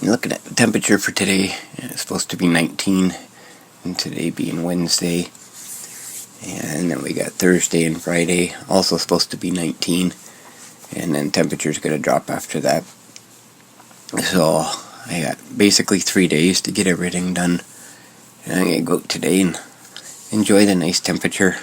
Looking at the temperature for today, it's supposed to be 19, and today being Wednesday, and then we got Thursday and Friday, also supposed to be 19, and then temperature's going to drop after that. So I got basically 3 days to get everything done, and I'm going to go out today and enjoy the nice temperature.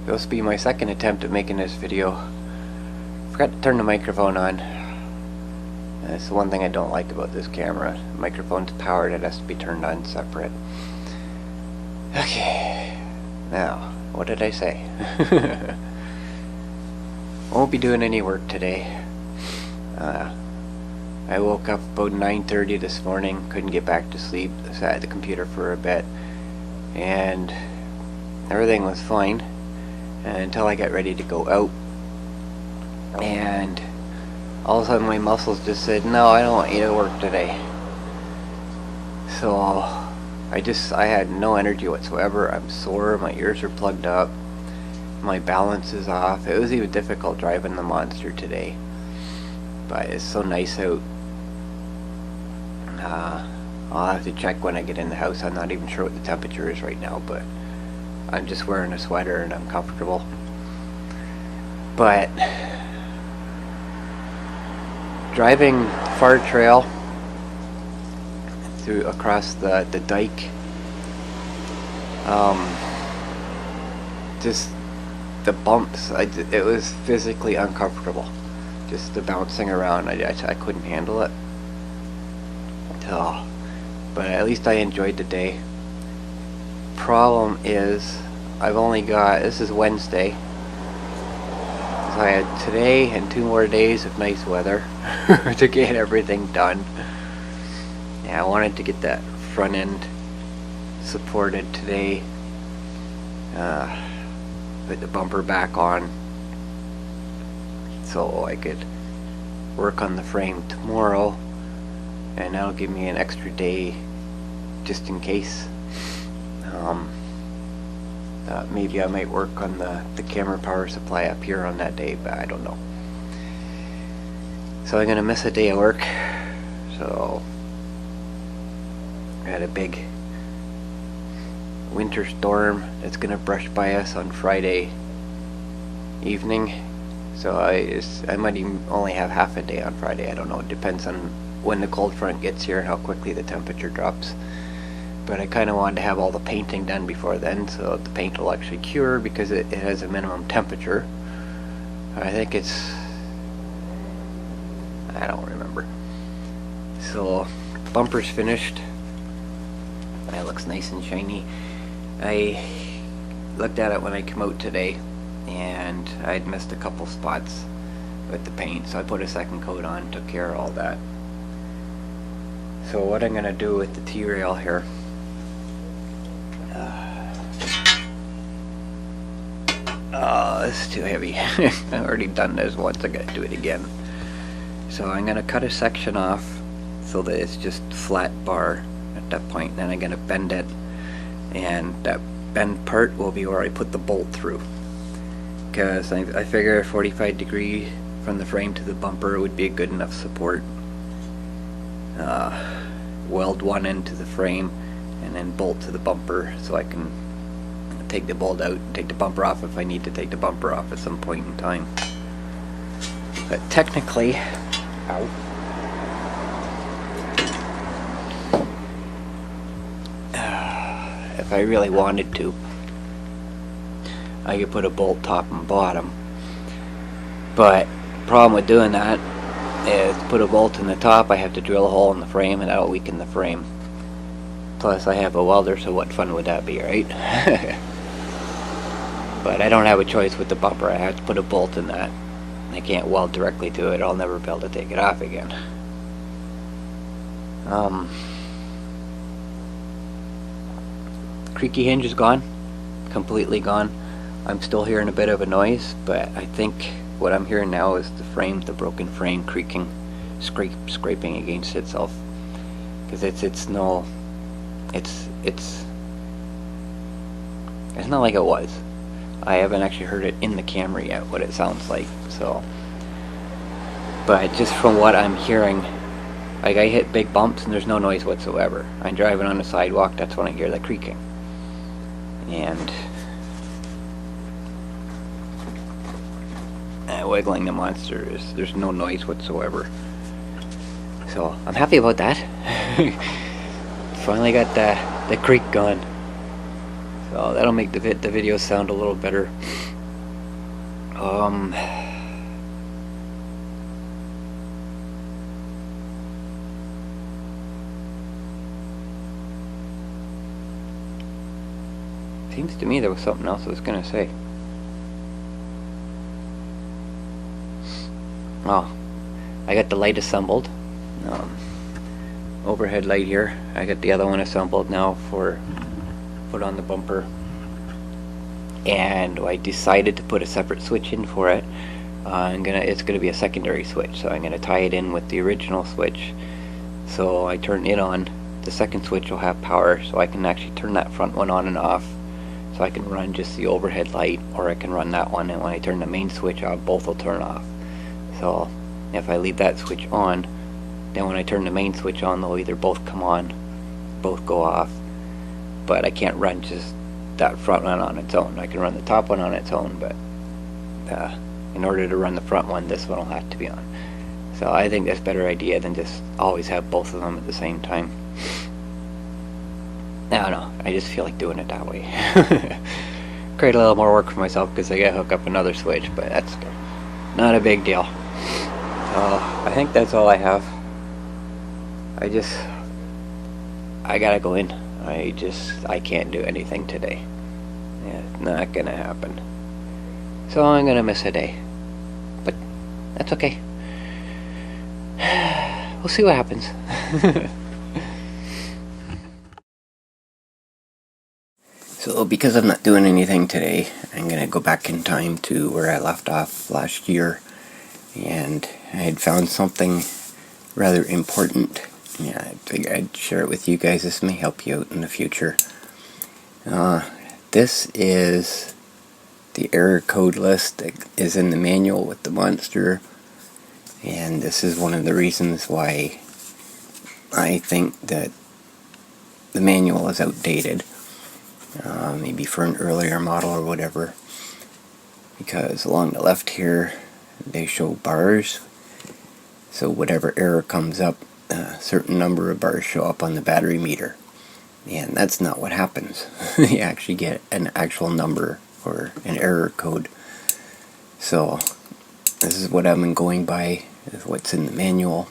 This will be my second attempt at making this video. Forgot to turn the microphone on. That's the one thing I don't like about this camera. The microphone's powered, it has to be turned on separate. Okay, now, what did I say? Won't be doing any work today. I woke up about 9:30 this morning, couldn't get back to sleep, sat at the computer for a bit, and everything was fine until I got ready to go out, and all of a sudden my muscles just said, no, I don't want you to work today. So I had no energy whatsoever. I'm sore, my ears are plugged up, my balance is off. It was even difficult driving the monster today, but it's so nice out. I'll have to check when I get in the house. I'm not even sure what the temperature is right now, but I'm just wearing a sweater and I'm comfortable. But driving far trail through across the dike, just the bumps, it was physically uncomfortable. Just the bouncing around, I couldn't handle it. But at least I enjoyed the day. Problem is, I've only got, this is Wednesday, so I had today and 2 more days of nice weather to get everything done. Yeah, I wanted to get that front end supported today, put the bumper back on so I could work on the frame tomorrow, and that'll give me an extra day just in case. Maybe I might work on the camera power supply up here on that day, but I don't know. So I'm gonna miss a day of work. So I had a big winter storm that's gonna brush by us on Friday evening, So I might even only have half a day on Friday. I don't know. It depends on when the cold front gets here and how quickly the temperature drops. But I kind of wanted to have all the painting done before then, so the paint will actually cure, because it has a minimum temperature. I think it's, I don't remember. So bumper's finished. That looks nice and shiny. I looked at it when I came out today, and I'd missed a couple spots with the paint, so I put a second coat on, took care of all that. So what I'm gonna do with the T-rail here, this is too heavy. I've already done this once, I gotta do it again. So I'm gonna cut a section off so that it's just flat bar at that point. Then I'm gonna bend it, and that bend part will be where I put the bolt through, because I figure a 45 degree from the frame to the bumper would be a good enough support. Weld one end to the frame and then bolt to the bumper, so I can take the bolt out and take the bumper off if I need to take the bumper off at some point in time. But technically, ow, if I really wanted to, I could put a bolt top and bottom. But the problem with doing that is, to put a bolt in the top, I have to drill a hole in the frame, and that'll weaken the frame. Plus I have a welder, so what fun would that be, right? But I don't have a choice with the bumper. I have to put a bolt in that. I can't weld directly to it. I'll never be able to take it off again. Creaky hinge is gone. Completely gone. I'm still hearing a bit of a noise, but I think what I'm hearing now is the frame, the broken frame creaking, scraping against itself. Because it's not like it was. I haven't actually heard it in the camera yet, what it sounds like, so. But just from what I'm hearing, like, I hit big bumps and there's no noise whatsoever. I'm driving on the sidewalk, that's when I hear the creaking. And wiggling the monster, there's no noise whatsoever. So I'm happy about that. Finally got the creak gone. So that'll make the video sound a little better. Seems to me there was something else I was gonna say. Oh, I got the light assembled. Overhead light here. I got the other one assembled now for put on the bumper, and I decided to put a separate switch in for it. It's gonna be a secondary switch, so I'm gonna tie it in with the original switch. So I turn it on. The second switch will have power, so I can actually turn that front one on and off. So I can run just the overhead light, or I can run that one, and when I turn the main switch on, both will turn off. So if I leave that switch on, then when I turn the main switch on, they'll either both come on, both go off. But I can't run just that front one on its own. I can run the top one on its own, but in order to run the front one, this one will have to be on. So I think that's a better idea than just always have both of them at the same time. I don't know, I just feel like doing it that way. Create a little more work for myself because I gotta hook up another switch, but that's not a big deal. I think that's all I have. I gotta go in. I can't do anything today. Yeah, it's not gonna happen. So I'm gonna miss a day. But that's okay. We'll see what happens. So because I'm not doing anything today, I'm gonna go back in time to where I left off last year, and I had found something rather important. Yeah, I figured I'd share it with you guys. This may help you out in the future. This is the error code list that is in the manual with the monster, and this is one of the reasons why I think that the manual is outdated. Maybe for an earlier model or whatever, because along the left here they show bars. So whatever error comes up, a certain number of bars show up on the battery meter. And that's not what happens. You actually get an actual number or an error code. So this is what I've been going by, is what's in the manual.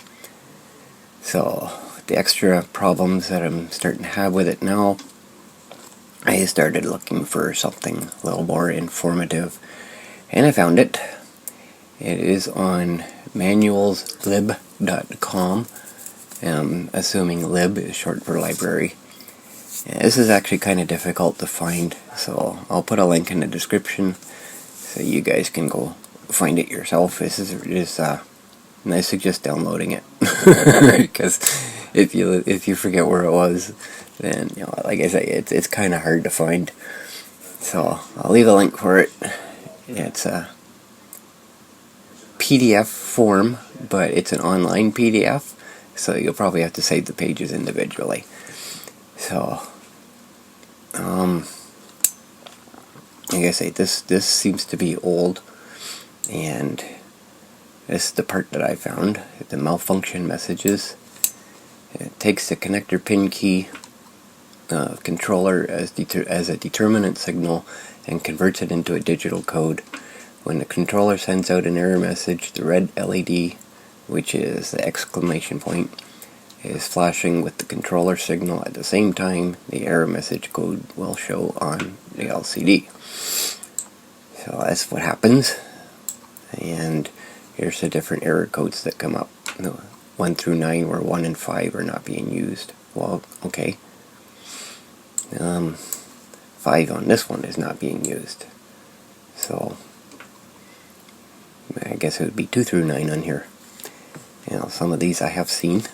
So the extra problems that I'm starting to have with it now, I started looking for something a little more informative, and I found it. It is on manualslib.com. I'm assuming lib is short for library. And this is actually kind of difficult to find, so I'll put a link in the description so you guys can go find it yourself. This is just and I suggest downloading it, because if you forget where it was, then like I say, it's kind of hard to find. So I'll leave a link for it. It's a PDF form, but it's an online PDF, so you'll probably have to save the pages individually. So, like I say, this seems to be old, and this is the part that I found, the malfunction messages. It takes the connector pin key controller as a determinant signal and converts it into a digital code. When the controller sends out an error message, the red LED, which is the exclamation point, is flashing with the controller signal. At the same time, the error message code will show on the LCD. So that's what happens. And here's the different error codes that come up. 1 through 9, where 1 and 5 are not being used. Well, okay. 5 on this one is not being used. So I guess it would be 2 through 9 on here. Some of these I have seen.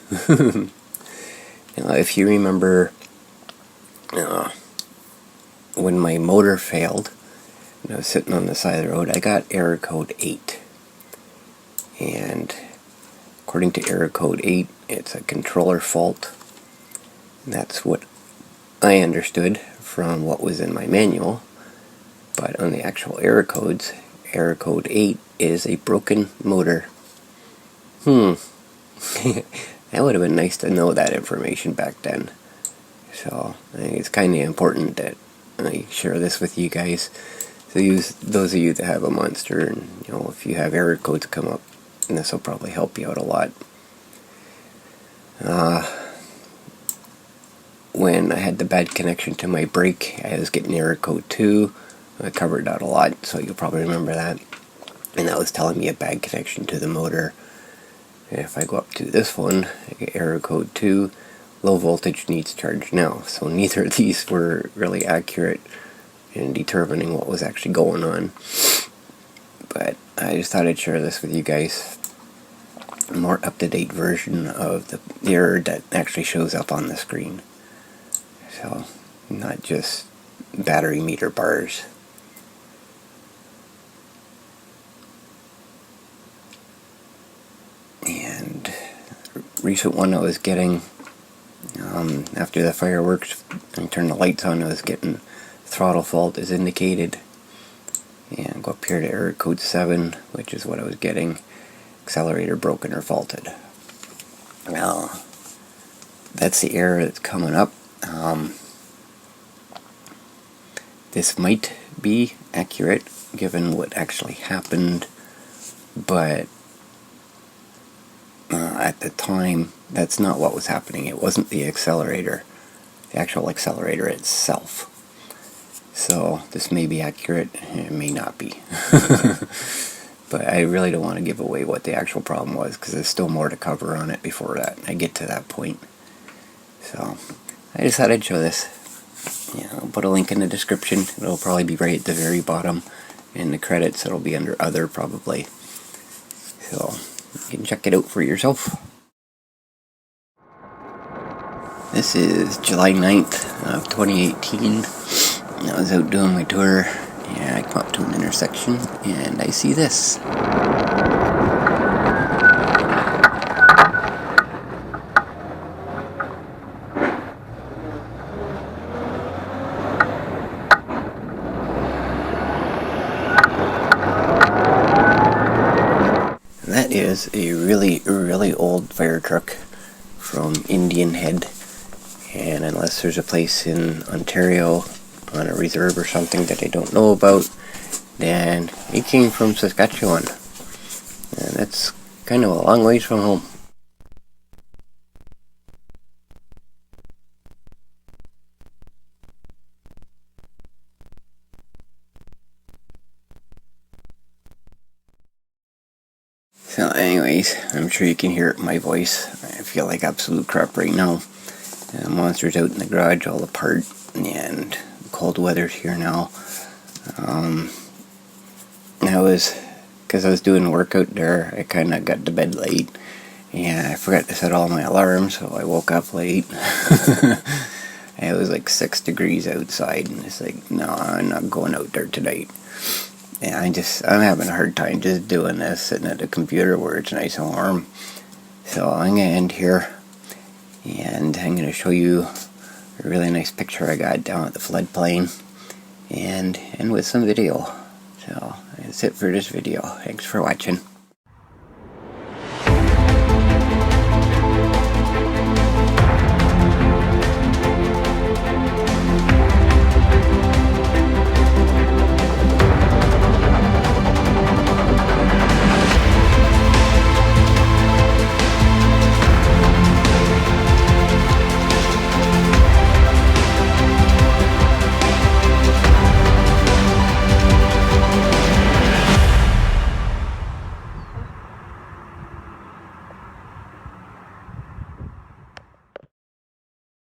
If you remember when my motor failed, and I was sitting on the side of the road, I got error code 8. And according to error code 8, it's a controller fault. And that's what I understood from what was in my manual. But on the actual error codes, error code 8 is a broken motor. That would have been nice to know that information back then. So I think it's kind of important that I share this with you guys. So those of you that have a monster, and if you have error codes come up, and this will probably help you out a lot. When I had the bad connection to my brake, I was getting error code 2. I covered that a lot, so you'll probably remember that. And that was telling me a bad connection to the motor. And if I go up to this one, I get error code 2, low voltage needs charge now. So neither of these were really accurate in determining what was actually going on. But I just thought I'd share this with you guys. A more up-to-date version of the error that actually shows up on the screen. So, not just battery meter bars. And recent one I was getting, after the fireworks, I turned the lights on, I was getting throttle fault is indicated. And go up here to error code 7, which is what I was getting, accelerator broken or faulted. Well, that's the error that's coming up. This might be accurate given what actually happened, but at the time, that's not what was happening. It wasn't the accelerator, the actual accelerator itself. So this may be accurate, it may not be. But I really don't want to give away what the actual problem was, because there's still more to cover on it before I get to that point. So I just thought I'd show this. I'll put a link in the description. It'll probably be right at the very bottom. In the credits, it'll be under other probably. So you can check it out for yourself. This is July 9th of 2018. I was out doing my tour, and I come up to an intersection, and I see this. That is a really, really old fire truck from Indian Head, and unless there's a place in Ontario on a reserve or something that I don't know about, then it came from Saskatchewan, and that's kind of a long ways from home. So anyways, I'm sure you can hear it in my voice. I feel like absolute crap right now. Monster's out in the garage all apart, and cold weather's here now. Because I was doing work out there, I kind of got to bed late, and I forgot to set all my alarms, so I woke up late. It was like 6 degrees outside, and it's like, no, I'm not going out there tonight. Yeah, I'm having a hard time just doing this, sitting at the computer where it's nice and warm. So I'm going to end here, and I'm going to show you a really nice picture I got down at the floodplain, and with some video. So that's it for this video. Thanks for watching.